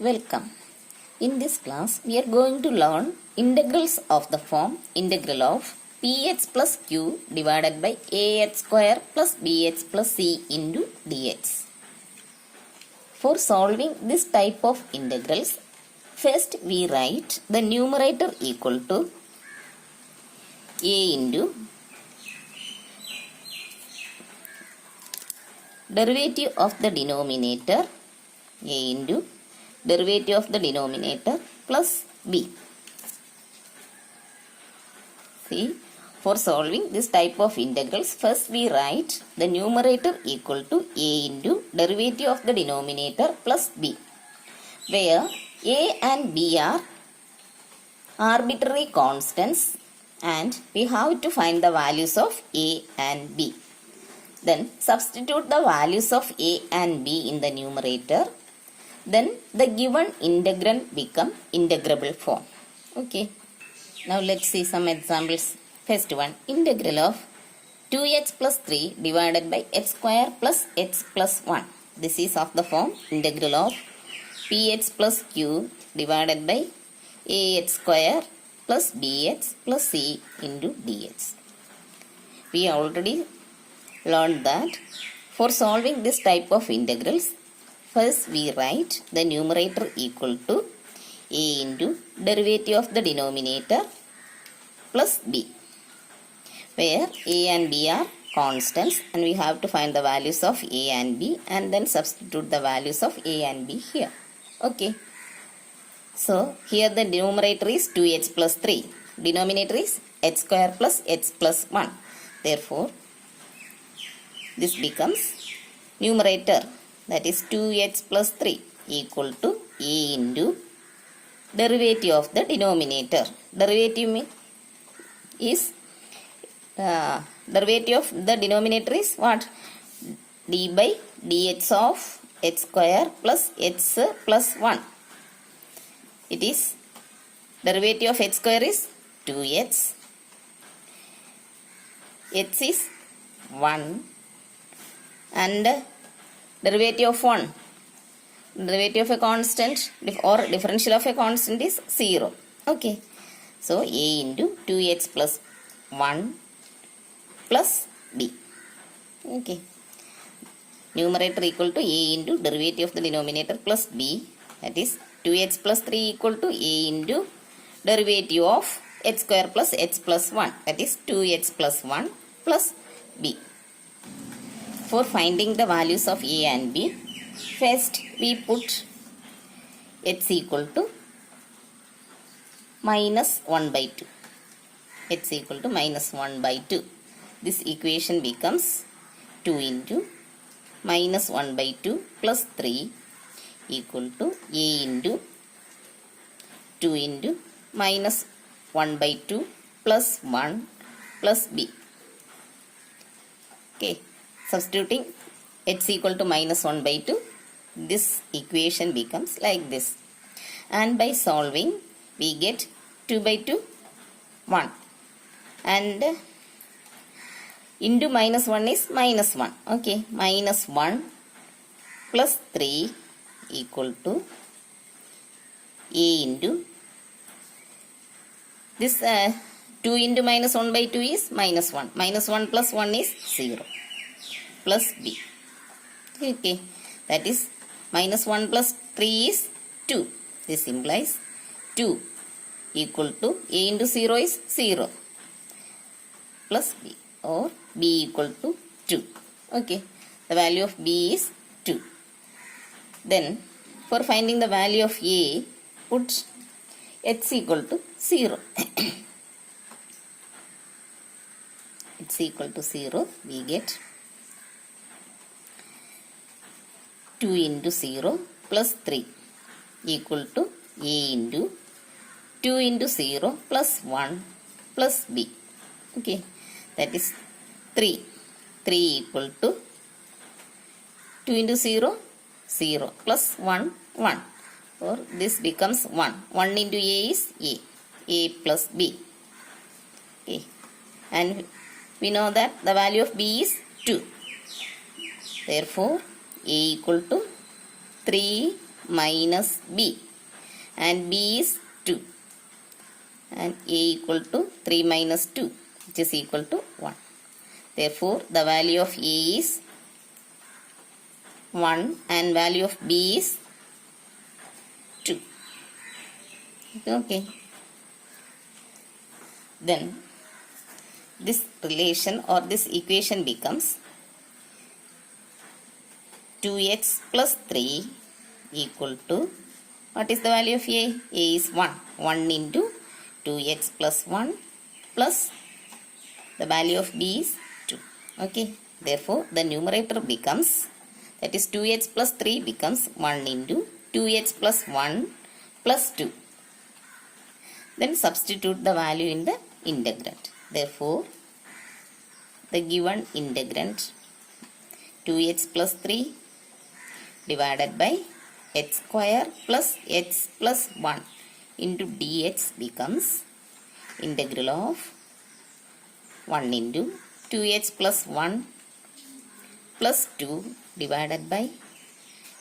Welcome. In this class, we are going to learn integrals of the form integral of px plus q divided by ax square plus bx plus c into dx. For solving this type of integrals, first we write the numerator equal to a into derivative of the denominator a into derivative of the denominator plus b. See, for solving this type of integrals, first we write the numerator equal to a into derivative of the denominator plus b, where a and b are arbitrary constants and we have to find the values of a and b. Then substitute the values of a and b in the numerator. Then the given integrand become integrable form. Okay. Now let's see some examples. First one, integral of 2x plus 3 divided by x square plus x plus 1. This is of the form integral of px plus q divided by ax square plus bx plus c into dx. We already learned that for solving this type of integrals, first we write the numerator equal to a into derivative of the denominator plus b, where a and b are constants and we have to find the values of a and b and then substitute the values of a and b here. Okay. So here the numerator is 2x plus 3. Denominator is x square plus x plus 1. Therefore, this becomes numerator, that is 2x plus 3 equal to a into derivative of the denominator. Derivative is derivative of the denominator is what? D by dx of x square plus x plus 1. It is derivative of x square is 2x. X is 1 and derivative of 1. Derivative of a constant or differential of a constant is 0. Okay. So a into 2x plus 1 plus b. Okay. Numerator equal to a into derivative of the denominator plus b, that is 2x plus 3 equal to a into derivative of x square plus x plus 1, that is 2x plus 1 plus b. For finding the values of a and b, first we put x equal to minus 1 by 2. X equal to minus 1 by 2. This equation becomes 2 into minus 1 by 2 plus 3 equal to a into 2 into minus 1 by 2 plus 1 plus b. Okay. Substituting x equal to minus 1 by 2, this equation becomes like this. And by solving, we get 2 by 2, 1. And into minus 1 is minus 1. Okay. Minus 1 plus 3 equal to a into this 2 into minus 1 by 2 is minus 1. Minus 1 plus 1 is 0. Plus b. Okay. That is minus 1 plus 3 is 2. This implies 2 equal to a into 0 is 0 plus b, or b equal to 2. Okay. The value of b is 2. Then for finding the value of a, put x equal to 0. X equal to 0, we get 2 into 0 plus 3 equal to a into 2 into 0 plus 1 plus b. Okay. That is 3. 3 equal to 2 into 0, 0 plus 1, 1. Or this becomes 1. 1 into a is a plus b. Okay. And we know that the value of b is 2. Therefore, a equal to 3 minus b, and b is 2, and a equal to 3 minus 2, which is equal to 1. Therefore, the value of a is 1 and value of b is 2. Okay. Then this relation or this equation becomes 2x plus 3 equal to, what is the value of a? A is 1. 1 into 2x plus 1 plus the value of b is 2. Okay. Therefore, the numerator becomes, that is 2x plus 3 becomes 1 into 2x plus 1 plus 2. Then substitute the value in the integrand. Therefore, the given integrand 2x plus 3 divided by x square plus x plus 1 into dx becomes integral of 1 into 2x plus 1 plus 2 divided by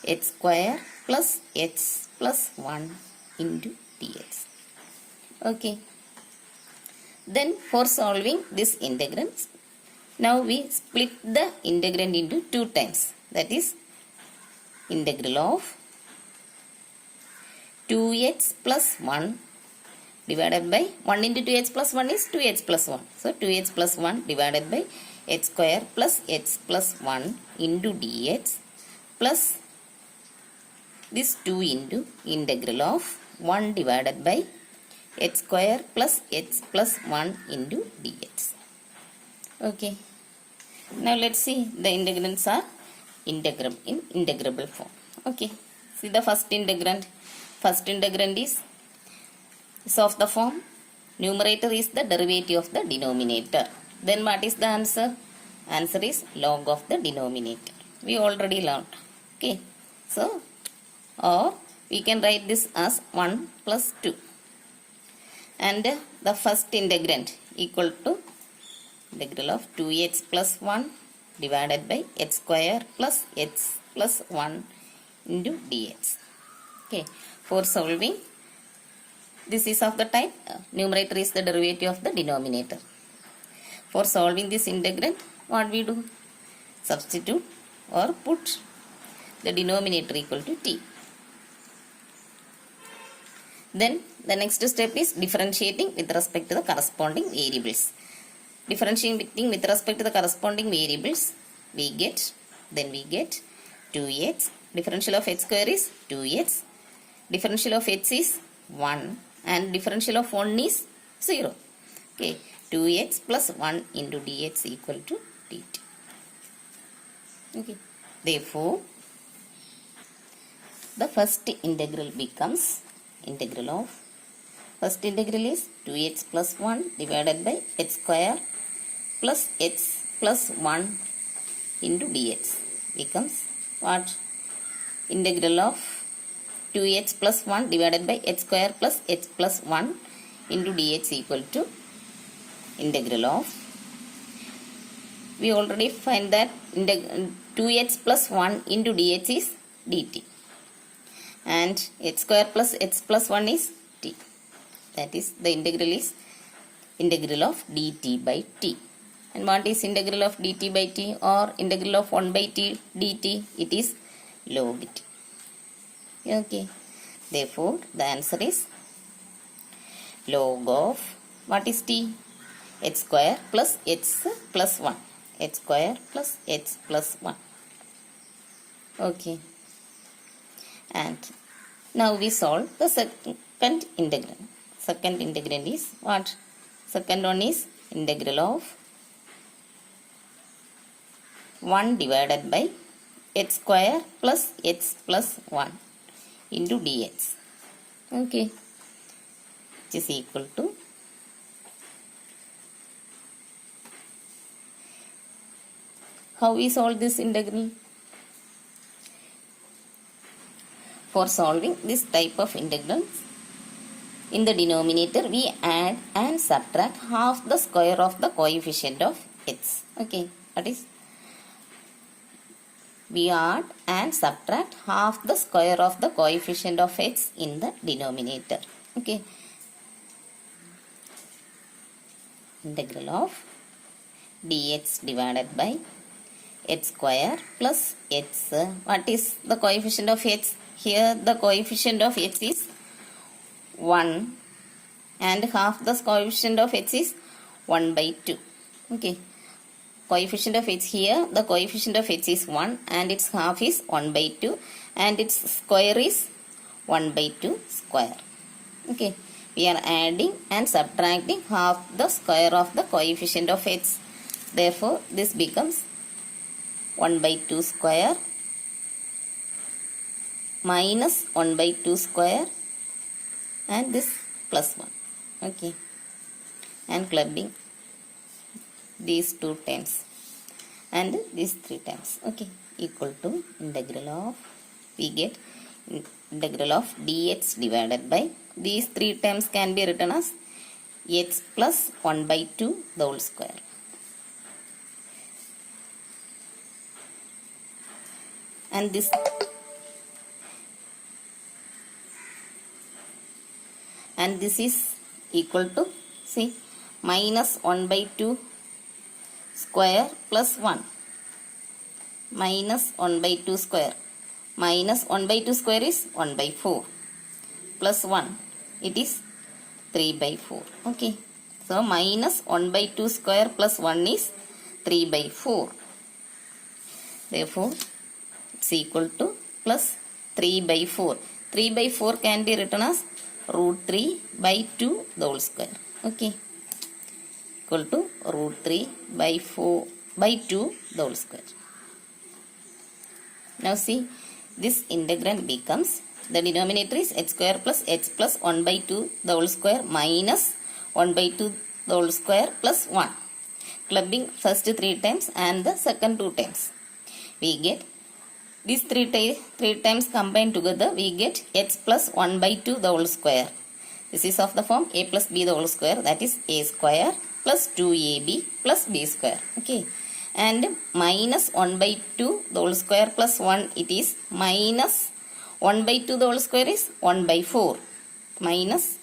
x square plus x plus 1 into dx. Okay. Then for solving this integrand, now we split the integrand into 2 times. That is integral of 2x plus 1 divided by 1 into 2x plus 1 is 2x plus 1. So 2x plus 1 divided by x square plus x plus 1 into dx plus this 2 into integral of 1 divided by x square plus x plus 1 into dx. Okay. Now let's see the integrands are in integrable form. Okay. See the first integrand. First integrand is of the form numerator is the derivative of the denominator. Then what is the answer? Answer is log of the denominator. We already learned. Okay. So, or we can write this as 1 plus 2. And the first integrand equal to integral of 2x plus 1 divided by x square plus x plus 1 into dx. Okay. For solving, this is of the type numerator is the derivative of the denominator. For solving this integrand, what we do? Substitute or put the denominator equal to t. Then the next step is differentiating with respect to the corresponding variables. Differentiating with respect to the corresponding variables, we get 2x, differential of x square is 2x, differential of x is 1 and differential of 1 is 0. Okay, 2x plus 1 into dx equal to dt. Okay, therefore, the first integral becomes integral of, first integral is 2x plus 1 divided by x square plus x plus 1 into dx becomes what? Integral of 2x plus 1 divided by x square plus x plus 1 into dx equal to integral of, we already find that 2x plus 1 into dx is dt and x square plus x plus 1 is t. That is the integral is integral of dt by t. And what is integral of dt by t or integral of 1 by t dt? It is log t. Okay. Therefore, the answer is log of, what is t? X square plus x plus 1. X square plus x plus 1. Okay. And now we solve the second integrand. Second integrand is what? Second one is integral of 1 divided by x square plus x plus 1 into dx. Okay. Which is equal to how we solve this integral? For solving this type of integrals, in the denominator we add and subtract half the square of the coefficient of x. Okay, that is we add and subtract half the square of the coefficient of x in the denominator. Okay. Integral of dx divided by x square plus x. What is the coefficient of x? Here the coefficient of x is 1 and half the coefficient of x is 1 by 2. Okay. Coefficient of x here, the coefficient of x is 1 and its half is 1 by 2 and its square is 1 by 2 square. Okay. We are adding and subtracting half the square of the coefficient of x. Therefore, this becomes 1 by 2 square minus 1 by 2 square and this plus 1. Okay. And clubbing these two terms and these three terms. Okay. Equal to integral of, we get integral of dx divided by, these three terms can be written as x plus 1 by 2 the whole square. And this is equal to, see, minus 1 by 2 square plus 1 minus 1 by 2 square minus 1 by 2 square is 1 by 4 plus 1, it is 3 by 4. Okay. So minus 1 by 2 square plus 1 is 3 by 4. Therefore, it's equal to plus 3 by 4. 3 by 4 can be written as root 3 by 2 the whole square. Okay. Equal to root 3 by 4 by 2 the whole square. Now see, this integrand becomes, the denominator is x square plus x plus 1 by 2 the whole square minus 1 by 2 the whole square plus 1. Clubbing first 3 times and the second 2 times. We get these 3 times combined together, we get x plus 1 by 2 the whole square. This is of the form a plus b the whole square, that is a square plus 2ab plus b square. Okay. And minus 1 by 2 the whole square plus 1, it is minus 1 by 2 the whole square is 1 by 4 minus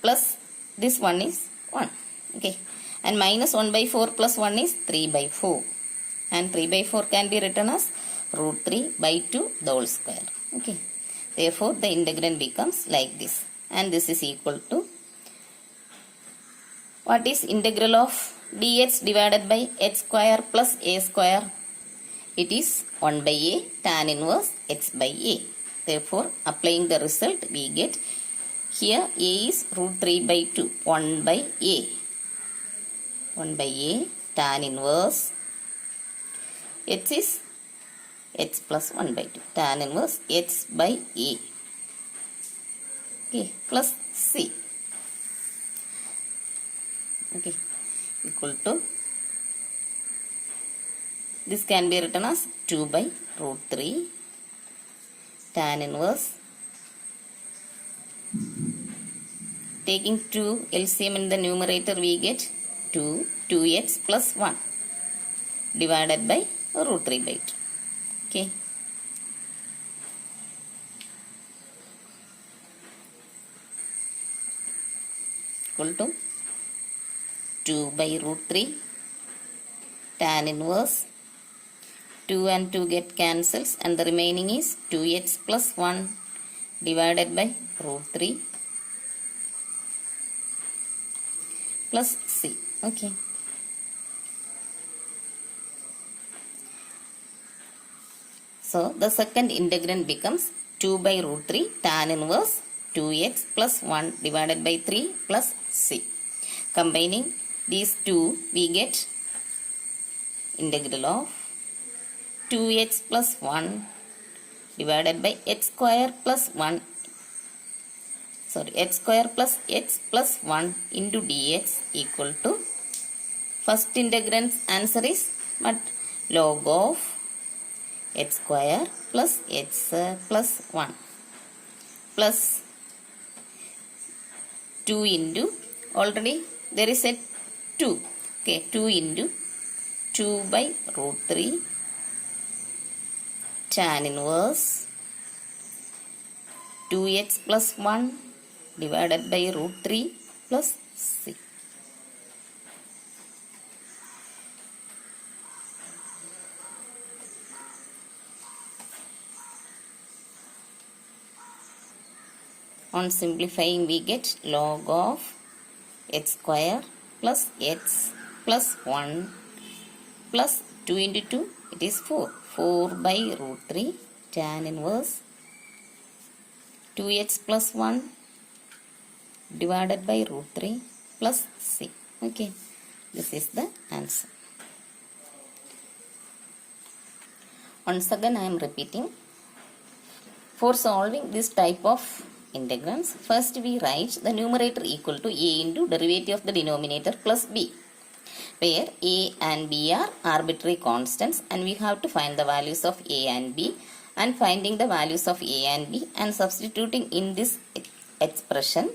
plus this one is 1. Okay. And minus 1 by 4 plus 1 is 3 by 4. And 3 by 4 can be written as root 3 by 2 the whole square. Okay. Therefore, the integrand becomes like this. And this is equal to, what is integral of dx divided by x square plus a square? It is 1 by a tan inverse x by a. Therefore, applying the result, we get here a is root 3 by 2, 1 by a. 1 by a tan inverse x is x plus 1 by 2, tan inverse x by a. Okay, plus c. Okay, equal to, this can be written as 2 by root 3 tan inverse, taking 2 LCM in the numerator, we get 2x plus 1 divided by root 3 by 2. Okay. Equal to 2 by root 3 tan inverse, 2 and 2 get cancels and the remaining is 2x plus 1 divided by root 3 plus c. Okay. So, the second integrand becomes 2 by root 3 tan inverse 2x plus 1 divided by 3 plus c. Combining these two, we get integral of 2x plus 1 divided by x square plus 1, x square plus x plus 1 into dx equal to, first integrand's answer is what? Log of x square plus x plus 1 plus 2 into, already there is a 2. Okay, 2 into 2 by root 3 tan inverse 2x plus 1 divided by root 3 plus c. On simplifying, we get log of x square plus x plus 1 plus 2 into 2, it is 4. 4 by root 3 tan inverse 2x plus 1 divided by root 3 plus c. Okay, this is the answer. Once again I am repeating. For solving this type of integrals, first we write the numerator equal to a into derivative of the denominator plus b, where a and b are arbitrary constants and we have to find the values of a and b, and finding the values of a and b and substituting in this expression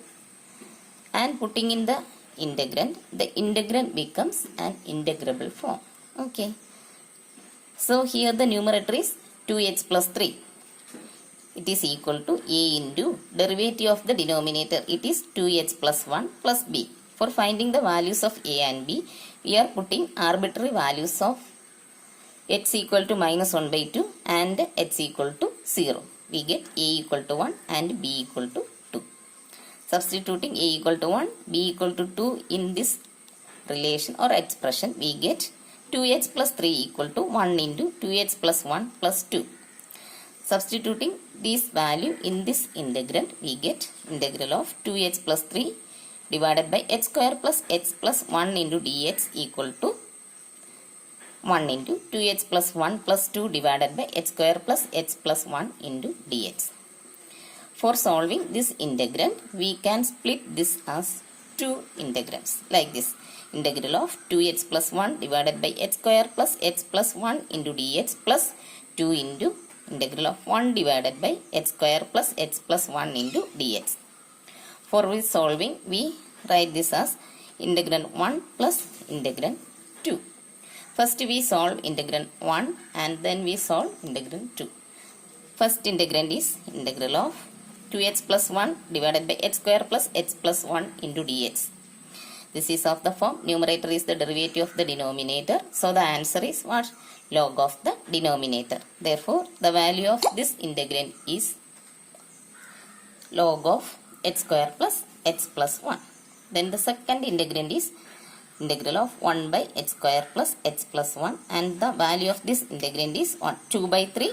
and putting in the integrand becomes an integrable form. Okay, so here the numerator is 2x plus 3. It is equal to a into derivative of the denominator, it is 2x plus 1 plus b. For finding the values of a and b, we are putting arbitrary values of x equal to minus 1 by 2 and x equal to 0. We get a equal to 1 and b equal to 2. Substituting a equal to 1, b equal to 2 in this relation or expression, we get 2x plus 3 equal to 1 into 2x plus 1 plus 2. Substituting this value in this integrand, we get integral of 2x plus 3 divided by x square plus x plus 1 into dx equal to 1 into 2x plus 1 plus 2 divided by x square plus x plus 1 into dx. For solving this integrand, we can split this as two integrands like this. Integral of 2x plus 1 divided by x square plus x plus 1 into dx plus 2 into integral of 1 divided by x square plus x plus 1 into dx. For this solving, we write this as integrand 1 plus integrand 2. First we solve integrand 1 and then we solve integrand 2. First integrand is integral of 2x plus 1 divided by x square plus x plus 1 into dx. This is of the form numerator is the derivative of the denominator. So the answer is what? Log of the denominator. Therefore, the value of this integrand is log of x square plus x plus 1. Then the second integrand is integral of 1 by x square plus x plus 1, and the value of this integrand is 2 by 3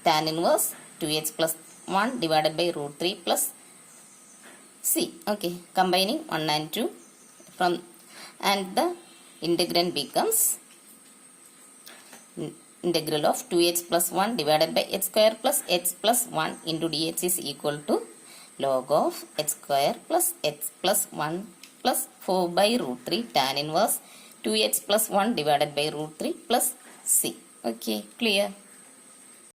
tan inverse 2x plus 1 divided by root 3 plus c. Okay, combining 1 and 2 from, and the integrand becomes integral of 2x plus 1 divided by x square plus x plus 1 into dx is equal to log of x square plus x plus 1 plus 4 by root 3 tan inverse 2x plus 1 divided by root 3 plus c. Okay, clear?